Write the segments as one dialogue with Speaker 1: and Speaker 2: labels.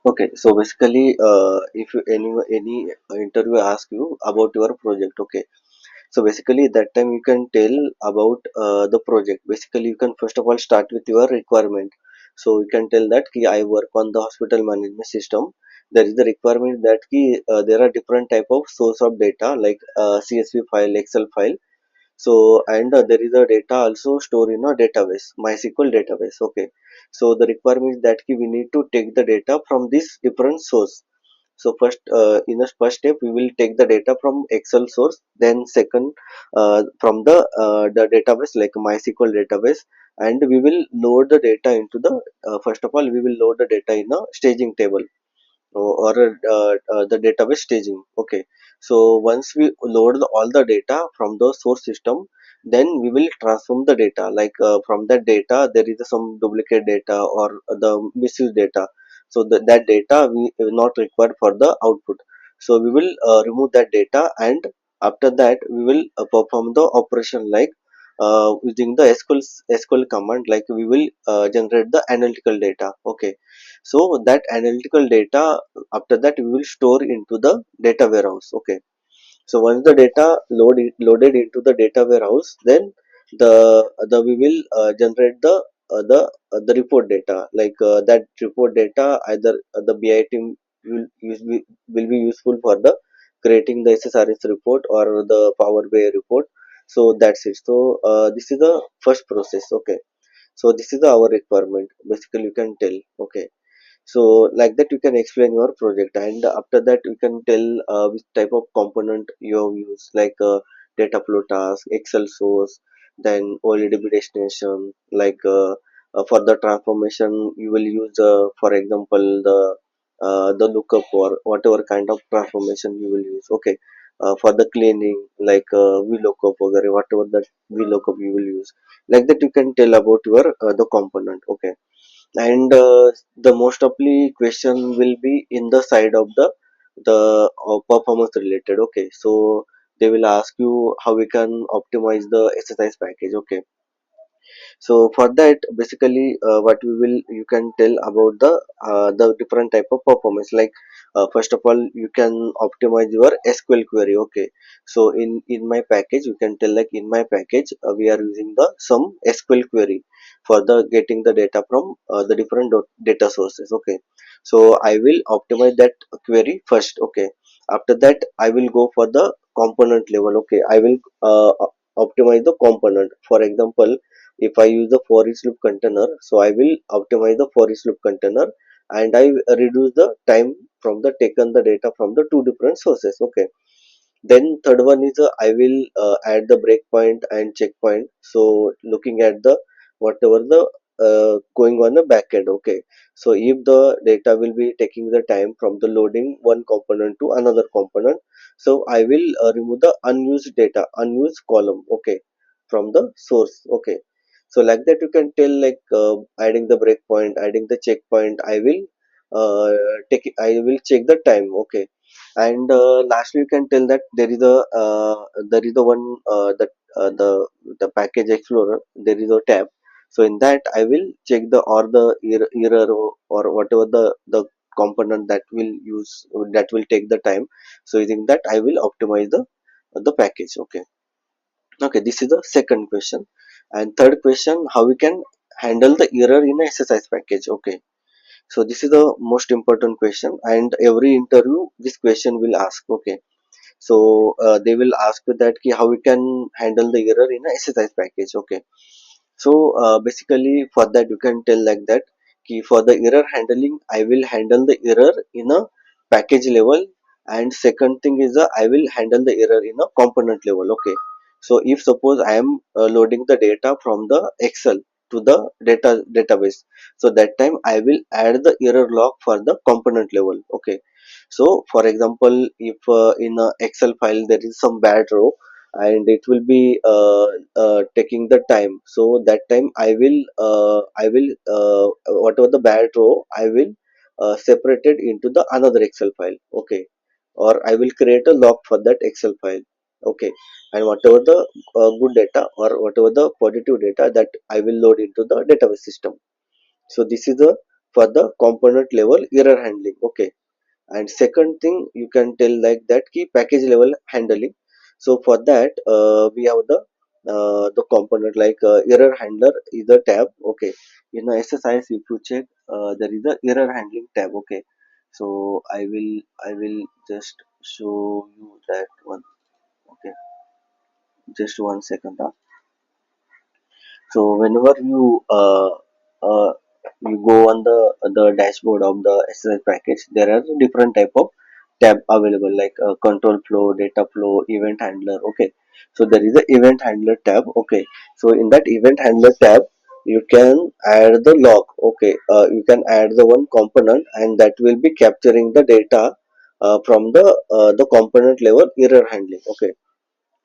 Speaker 1: Okay, so basically, if you, any interview ask you about your project, okay, so basically that time you can tell about the project. Basically, you can first of all start with your requirement. So you can tell that ki I work on the hospital management system. There is the requirement that ki there are different type of source of data like CSV file, Excel file. So and there is a data also stored in a database, MySQL database. Okay, so the requirement is that ki we need to take the data from this different source. So first, in the first step, we will take the data from Excel source. Then second, from the database like MySQL database, and we will load the data into the. First of all, we will load the data in a staging table or the database staging. Okay, so once we load all the data from the source system, then we will transform the data like from that data there is some duplicate data or the misuse data. So that data we not required for the output, so we will remove that data, and after that we will perform the operation like using the SQL command, like we will generate the analytical data. Okay, so that analytical data, after that we will store into the data warehouse. Okay, so once the data loaded into the data warehouse, then the we will generate the report data, like that report data either the BI team will be useful for the creating the SSRS report or the Power BI report. So that's it. So this is the first process. Okay, so this is our requirement, basically you can tell. Okay, so like that you can explain your project, and after that you can tell which type of component you have used, like data flow task, Excel source, then OLEDB destination, like for the transformation you will use for example the lookup or whatever kind of transformation you will use. Okay, for the cleaning like VLOOKUP or whatever that VLOOKUP you will use, like that you can tell about your the component. Okay, and the most likely question will be in the side of the performance related. Okay, so they will ask you how we can optimize the exercise package. Okay, so for that basically what we will you can tell about the different type of performance, like first of all you can optimize your SQL query. Okay, so in my package you can tell like in my package we are using the some SQL query for the getting the data from the different data sources. Okay, so I will optimize that query first. Okay, after that I will go for the component level. Okay, I will optimize the component. For example, if I use the for each loop container, so I will optimize the for each loop container, and I reduce the time from the taken the data from the two different sources. Okay, then third one is I will add the breakpoint and checkpoint. So looking at the whatever the going on the backend. Okay, so if the data will be taking the time from the loading one component to another component, so I will remove the unused data, unused column. Okay, from the source. Okay, so like that you can tell like adding the breakpoint, adding the checkpoint. I will I will check the time. Okay, and lastly you can tell that there is a one the package explorer, there is a tab. So in that I will check the or the error or whatever the component that will use, that will take the time. So using that I will optimize the package. Okay, okay, this is the second question. And third question, how we can handle the error in a SSIS package. Okay, so this is the most important question, and every interview this question will ask. Okay, so they will ask you that ki how we can handle the error in a SSIS package. Okay, so basically for that you can tell like that ki for the error handling I will handle the error in a package level, and second thing is I will handle the error in a component level. Okay, so if suppose I am loading the data from the Excel to the database, so that time I will add the error log for the component level. Okay, so for example if in a Excel file there is some bad row and it will be taking the time, so that time I will whatever the bad row I will separate it into the another Excel file. Okay, or I will create a log for that Excel file. Okay, and whatever the good data or whatever the positive data, that I will load into the database system. So this is the for the component level error handling. Okay, and second thing you can tell like that key package level handling. So for that we have the component like error handler is a tab. Okay, in a SSIS if you check there is a error handling tab. Okay, so I will just show you that one. Okay, just 1 second. So whenever uh, you go on the dashboard of the SSI package, there are different type of tab available like control flow, data flow, event handler. Okay, so there is a event handler tab. Okay, so in that event handler tab, you can add the log. Okay, you can add the one component, and that will be capturing the data from the component level error handling. Okay,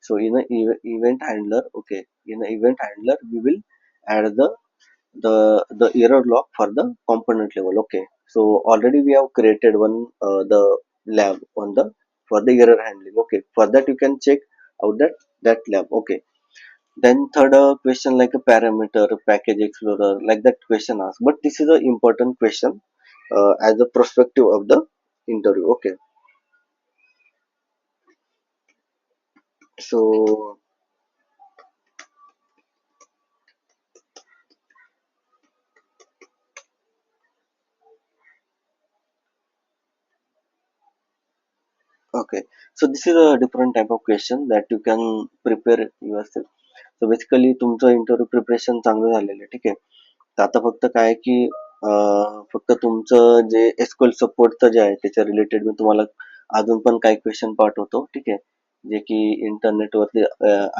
Speaker 1: so in a event handler, okay, in a event handler, we will add the error log for the component level. Okay, so already we have created one the lab on the for the error handling. Okay, for that you can check out that lab. Okay, then third question like a parameter package explorer like that question asked, but this is a important question as a perspective of the interview. Okay, so okay, so this is a different type of question that you can prepare yourself. So basically तुमचं interview preparation चांगलं झालेलं आहे. ठीक आहे. तर आता फक्त काय आहे की फक्त तुमचं जे एसक्यूएल सपोर्टचं जे आहे त्याच्या रिलेटेड मी तुम्हाला अजून पण काही क्वेश्चन पाठवतो. ठीक आहे. जे की इंटरनेटवरती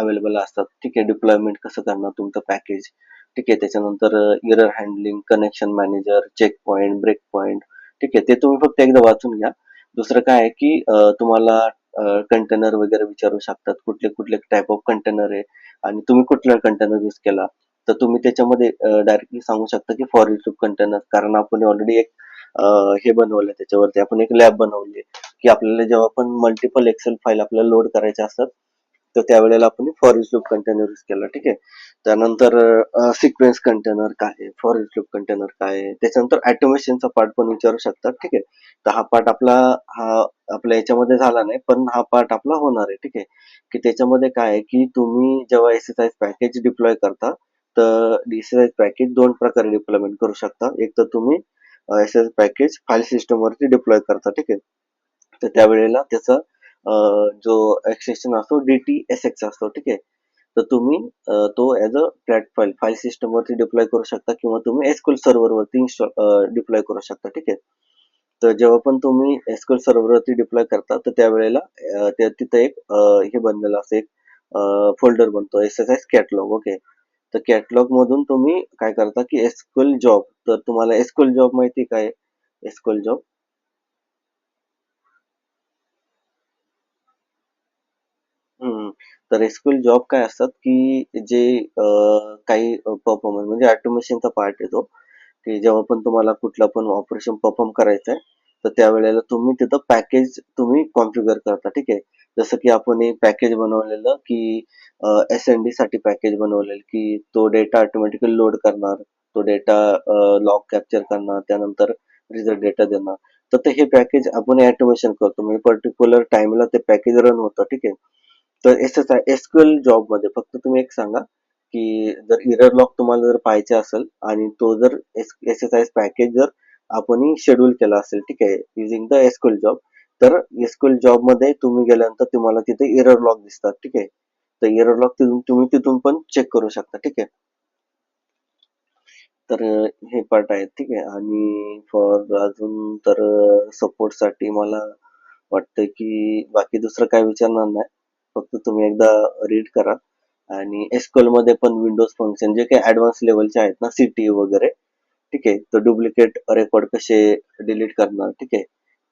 Speaker 1: अवेलेबल असतात. ठीक आहे. डिप्लॉयमेंट कसं करणार तुमचं पॅकेज. ठीक आहे. त्याच्यानंतर error handling, connection manager, check point, break point. ठीक आहे. ते तुम्ही फक्त एकदा वाचून घ्या. दुसरं काय आहे की तुम्हाला कंटेनर वगैरे विचारू शकतात. कुठले कुठले टाइप ऑफ कंटेनर आहे आणि तुम्ही कुठला कंटेनर यूज केला. तर तुम्ही त्याच्यामध्ये डायरेक्टली सांगू शकता की फॉर लूप कंटेनर, कारण आपण ऑलरेडी एक हे बनवलं त्याच्यावरती आपण एक लॅब बनवली की आपल्याला जेव्हा आपण मल्टिपल एक्सेल फाईल आपल्याला लोड करायच्या असतात तर त्यावेळेला आपण फॉर लूप कंटेनर यूज केला. ठीक आहे. त्यानंतर सिक्वेन्स कंटेनर काय आहे, फॉर लूप कंटेनर काय आहे, त्याच्यानंतर ऑटोमेशनचा पार्ट पण विचारू शकतात. ठीक आहे. तर हा पार्ट हा आपल्या याच्यामध्ये झाला नाही, पण हा पार्ट आपला होणार आहे. ठीक आहे. की त्याच्यामध्ये काय आहे की तुम्ही जेव्हा एसएसआयएस पॅकेज डिप्लॉय करता तर एसएसआयएस पॅकेज दोन प्रकारे डिप्लॉयमेंट करू शकता. एक तर तुम्ही एसएसआयएस पॅकेज फाईल सिस्टम वरती डिप्लॉय करता. ठीक आहे. तर त्यावेळेला त्याचा जो एक्सटेन्शन असतो DTSX असतो. ठीक आहे. तर तुम्ही तो as a flat file file system वरती डिप्लॉय करू शकता किंवा तुम्ही एसक्यूएल सर्व्हर वरती डिप्लॉय करू शकता. ठीक आहे. तर जेव्हा पण तुम्ही एसक्यूएल सर्व्हर वरती डिप्लॉय करता तर त्यावेळेला तिथं एक हे बनलेलं असतं, एक फोल्डर बनतो एसएसआयएस कॅटलॉग. ओके. तर कॅटलॉग मधून तुम्ही काय करता की एसक्यूएल जॉब, तर तुम्हाला एसक्यूएल जॉब माहिती काय? एसक्यूएल जॉब हं. तर एसक्यूएल जॉब काय असतात, की जे काही परफॉर्मन्स म्हणजे ऑटोमेशनचा पार्ट येतो, की जेव्हा पण तुम्हाला कुठला पण ऑपरेशन परफॉर्म करायचं आहे, तर त्यावेळेला तुम्ही तिथं पॅकेज तुम्ही कॉन्फिगर करता. ठीक आहे. जसं की आपण एक पॅकेज बनवलेलं, की एस-एन-डी साठी पॅकेज बनवलेलं, की तो डेटा ऑटोमॅटिकली लोड करणार, तो डेटा लॉग कॅप्चर करणार, त्यानंतर रिझल्ट डेटा देणार. तर ते हे पॅकेज आपण ऑटोमेशन करतो. म्हणजे पर्टिक्युलर टाईमला ते पॅकेज रन होतं. ठीक आहे. तर एसक्यूएल जॉबमध्ये फक्त तुम्ही एक सांगा, की जर एरर लॉग तुम्हाला जर पाहायचा असेल आणि तो जर एसएसआयएस पॅकेज जर आपण शेड्यूल केला असेल, ठीक आहे, युजिंग द एसक्यूएल जॉब, तर एसक्यूएल जॉबमध्ये तुम्ही गेल्यानंतर तुम्हाला तिथे एरर लॉग दिसतात. ठीक आहे. तर एरर लॉग तुम्ही तिथून पण चेक करू शकता. ठीक आहे. तर हे पार्ट आहेत. ठीक आहे. आणि फॉर अजून तर सपोर्टसाठी मला वाटतं की बाकी दुसरं काय विचारणार नाही. फक्त तुम्ही एकदा रीड करा आणि एसक्यूएल मध्ये पण विंडोज फंक्शन जे काही ऍडव्हान्स लेवलचे आहेत ना, सीटी वगैरे. ठीक आहे. तर डुप्लिकेट रेकॉर्ड कसे डिलीट करणार. ठीक आहे.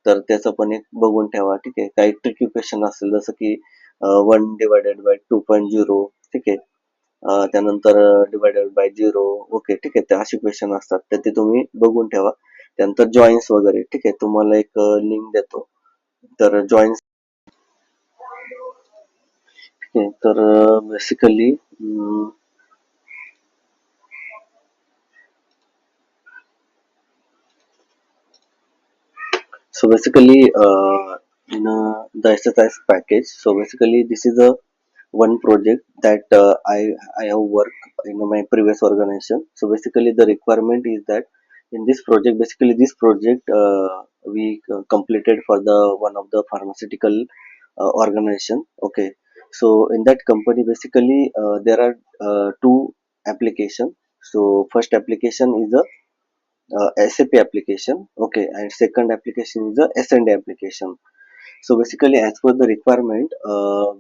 Speaker 1: तर त्याचं पण एक बघून ठेवा. ठीक आहे. काही ट्रिकी क्वेश्चन असेल जसं की 1/2.0. ठीक आहे. त्यानंतर डिवायडेड बाय 0. ओके. ठीक आहे. ते असे क्वेश्चन असतात तर ते तुम्ही बघून ठेवा. त्यानंतर जॉईन्स वगैरे. ठीक आहे. तुम्हाला एक लिंक देतो. तर जॉईन्स ठीक आहे. तर basically So basically, the SSIS package. So basically, this is a one project that I have worked in my previous organization. So basically, the requirement is that in this project, basically this project we completed for the one of the pharmaceutical organization. Okay, so in that company, basically there are two application. So first application is a SAP application. Okay, and second application is a S&A application. So basically, as per the requirement,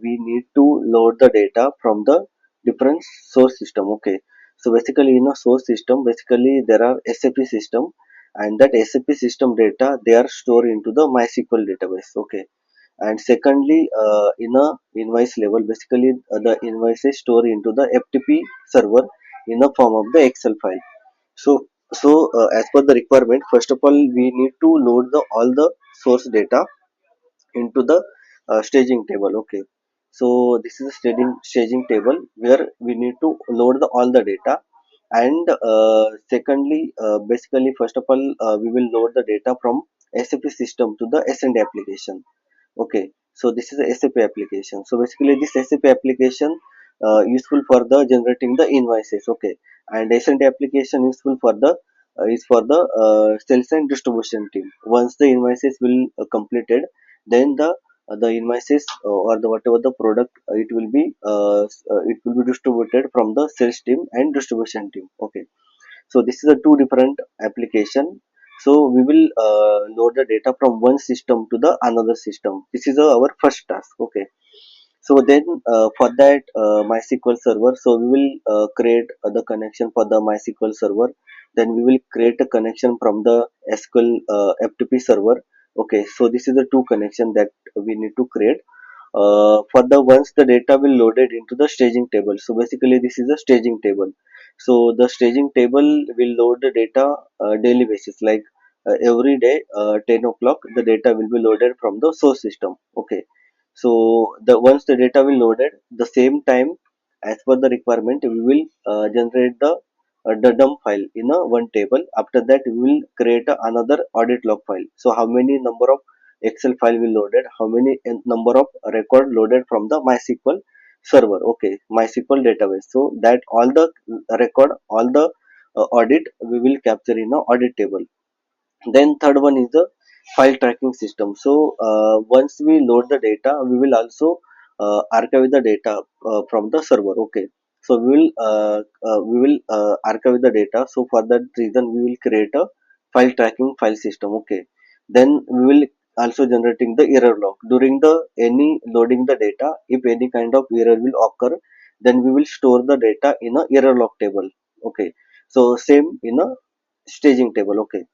Speaker 1: we need to load the data from the different source system. Okay. So basically, in a source system, basically there are SAP system, and that SAP system data they are stored into the MySQL database. Okay. And secondly, in a invoice level, basically the invoices stored into the FTP server in the form of the Excel file. So as per the requirement, first of all, we need to load the all the source data into the staging table. Okay, so this is a staging table where we need to load the all the data. And secondly, basically first of all, we will load the data from SAP system to the S&D application. Okay, so this is a SAP application. So basically this SAP application useful for the generating the invoices. Okay, and S&D application useful for the is for the sales and distribution team. Once the invoices will completed, then the invoices or the whatever the product it will be distributed from the sales team and distribution team. Okay, so this is a two different application. So we will load the data from one system to the another system. This is our first task. Okay, so then for that MySQL server, so we will create the connection for the MySQL server. Then we will create a connection from the SQL FTP server. Okay, so this is the two connection that we need to create for the once the data will loaded into the staging table. So basically this is a staging table. So the staging table will load the data daily basis, like every day 10 o'clock the data will be loaded from the source system. Okay, so the once the data will loaded, the same time as per the requirement we will generate the dump file in a one table. After that we will create another audit log file. So how many number of Excel file we loaded, how many number of record loaded from the MySQL server. Okay, MySQL database. So that all the record, all the audit we will capture in a audit table. Then third one is the file tracking system. So once we load the data, we will also archive the data from the server. Okay, so we will archive the data. So for that reason, we will create a file tracking file system. Okay, then we will also generating the error log during the any loading the data. If any kind of error will occur, then we will store the data in a error log table. Okay, so same in a staging table. Okay,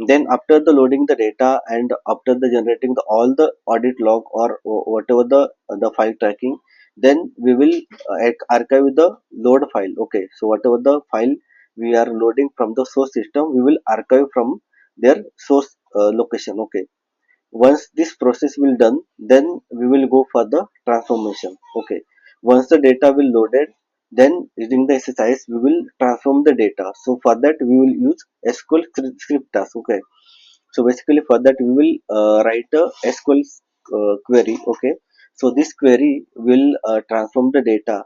Speaker 1: then after the loading the data and after the generating the all the audit log or whatever the file tracking, then we will archive the load file. Okay, so whatever the file we are loading from the source system, we will archive from their source location. Okay, once this process will done, then we will go for the transformation. Okay, once the data will loaded, then using the SSIS we will transform the data. So for that we will use SQL script task. Okay, so basically for that we will write a SQL query. Okay, so this query will transform the data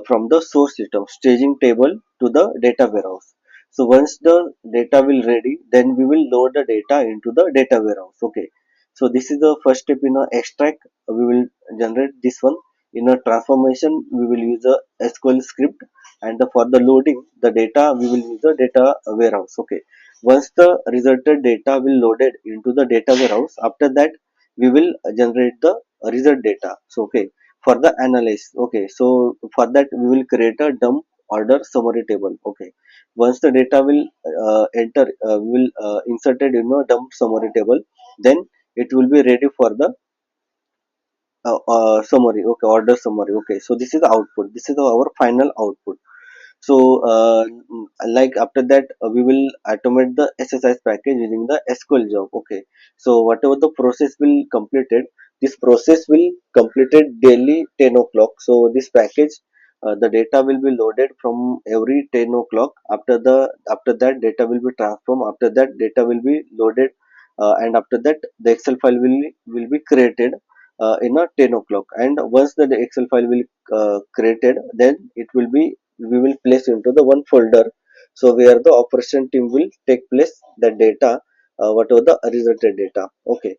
Speaker 1: from the source system staging table to the data warehouse. So once the data will ready, then we will load the data into the data warehouse. Okay, so this is the first step in a extract. We will generate this one. In a transformation we will use a SQL script, and for the loading the data we will use the data warehouse. Okay, once the resulted data will loaded into the data warehouse, after that we will generate the result data. So okay, for the analysis. Okay, so for that we will create a dump order summary table. Okay, once the data will enter, we will inserted in a dump summary table. Then it will be ready for the summary. Okay, order summary. Okay, so this is the output, this is our final output. So like after that we will automate the SSIS package using the SQL job. Okay, so whatever the process will completed, this process will completed daily 10 o'clock. So this package the data will be loaded from every 10 o'clock. After that data will be transformed. After that data will be loaded and after that the Excel file will be created in a 10 o'clock. And once the Excel file will created, then it will be, we will place into the one folder, so where the operation team will take place the data, whatever the resulted data. Okay.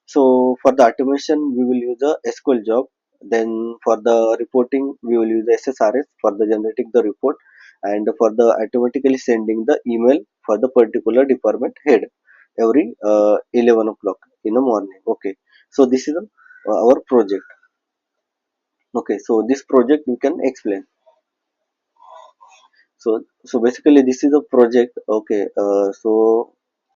Speaker 1: So for the automation we will use a SQL job. Then for the reporting we will use SSRS for the generating the report, and for the automatically sending the email for the particular department head every 11 o'clock in the morning. Okay. So this is our project. Okay, so this project we can explain. So basically this is a project. Okay, so